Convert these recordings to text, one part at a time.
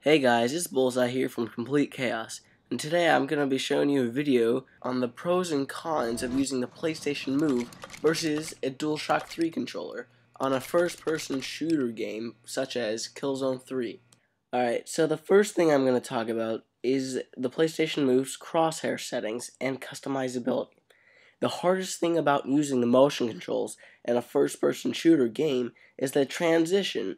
Hey guys, it's Bullzzeeye here from kompletek-os, and today I'm going to be showing you a video on the pros and cons of using the PlayStation Move versus a DualShock 3 controller on a first-person shooter game such as Killzone 3. Alright, so the first thing I'm going to talk about is the PlayStation Move's crosshair settings and customizability. The hardest thing about using the motion controls in a first-person shooter game is the transition.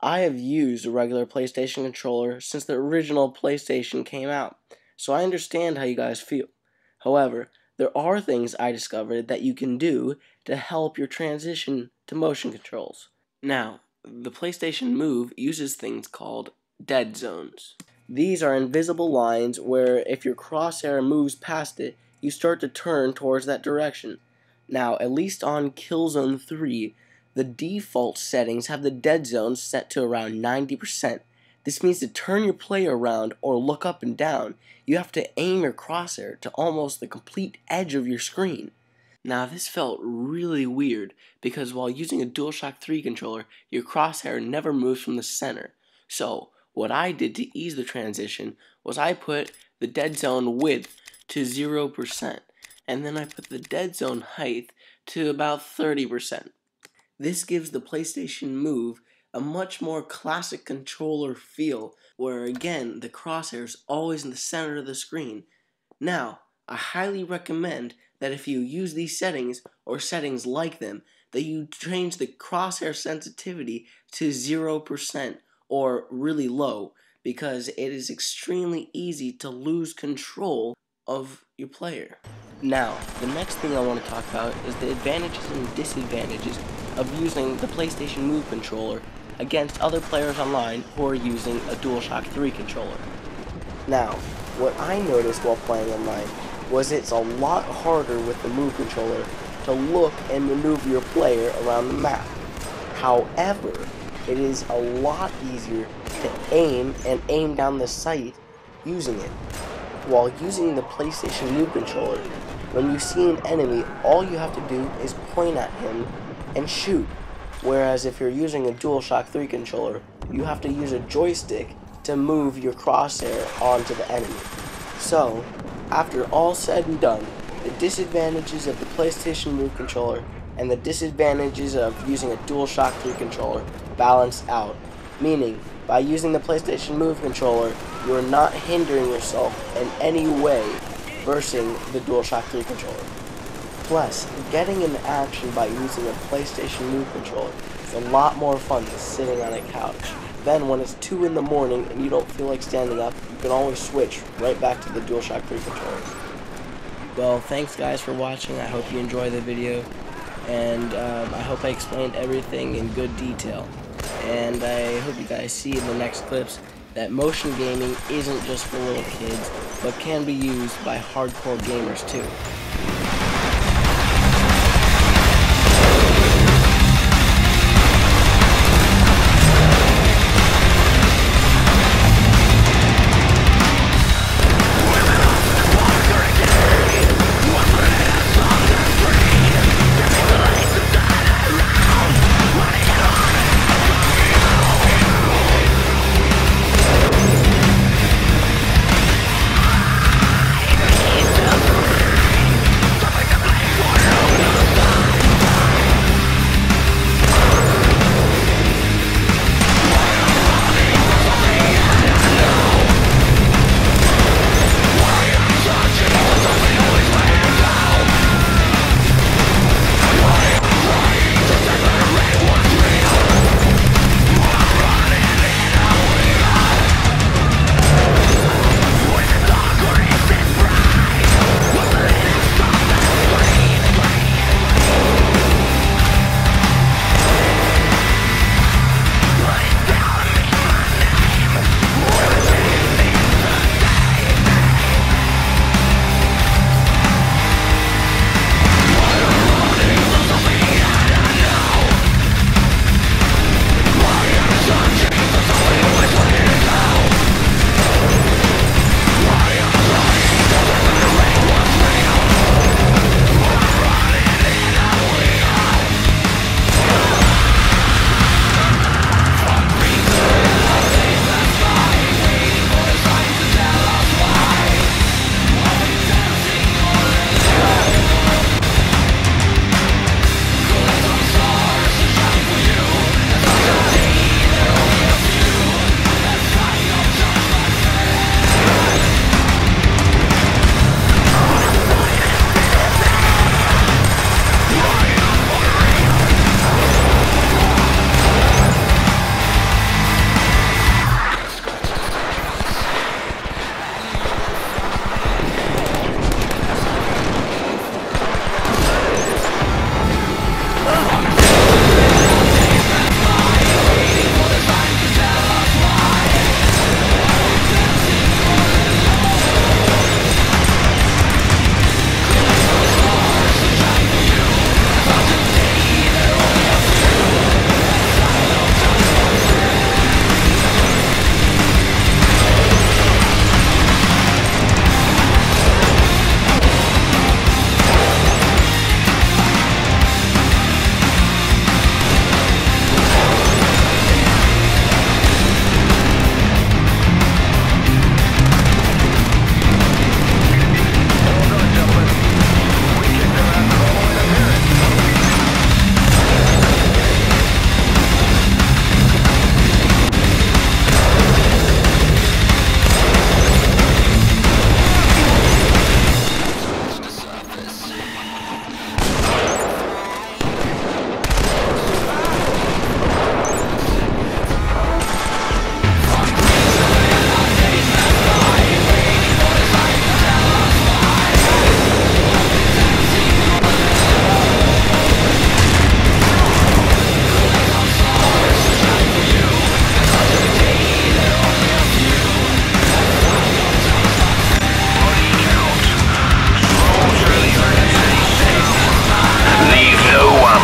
I have used a regular PlayStation controller since the original PlayStation came out, so I understand how you guys feel. However, there are things I discovered that you can do to help your transition to motion controls. Now, the PlayStation Move uses things called dead zones. These are invisible lines where if your crosshair moves past it, you start to turn towards that direction. Now, at least on Killzone 3, the default settings have the dead zone set to around 90%. This means to turn your player around or look up and down, you have to aim your crosshair to almost the complete edge of your screen. Now this felt really weird because while using a DualShock 3 controller, your crosshair never moves from the center. So what I did to ease the transition was I put the dead zone width to 0%, and then I put the dead zone height to about 30%. This gives the PlayStation Move a much more classic controller feel, where again, the crosshair is always in the center of the screen. Now, I highly recommend that if you use these settings, or settings like them, that you change the crosshair sensitivity to 0% or really low, because it is extremely easy to lose control of your player. Now, the next thing I want to talk about is the advantages and disadvantages of using the PlayStation Move controller against other players online who are using a DualShock 3 controller. Now, what I noticed while playing online was it's a lot harder with the Move controller to look and maneuver your player around the map. However, it is a lot easier to aim down the sight using it. While using the PlayStation Move controller, when you see an enemy, all you have to do is point at him and shoot. Whereas if you're using a DualShock 3 controller, you have to use a joystick to move your crosshair onto the enemy. So, after all said and done, the disadvantages of the PlayStation Move controller and the disadvantages of using a DualShock 3 controller balance out. Meaning, by using the PlayStation Move controller, you are not hindering yourself in any way versus the DualShock 3 controller. Plus, getting into action by using a PlayStation Move controller is a lot more fun than sitting on a couch. Then when it's 2 in the morning and you don't feel like standing up, you can always switch right back to the DualShock 3 controller. Well, thanks guys for watching. I hope you enjoyed the video, and I hope I explained everything in good detail. And I hope you guys see in the next clips that motion gaming isn't just for little kids, but can be used by hardcore gamers too.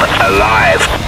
alive.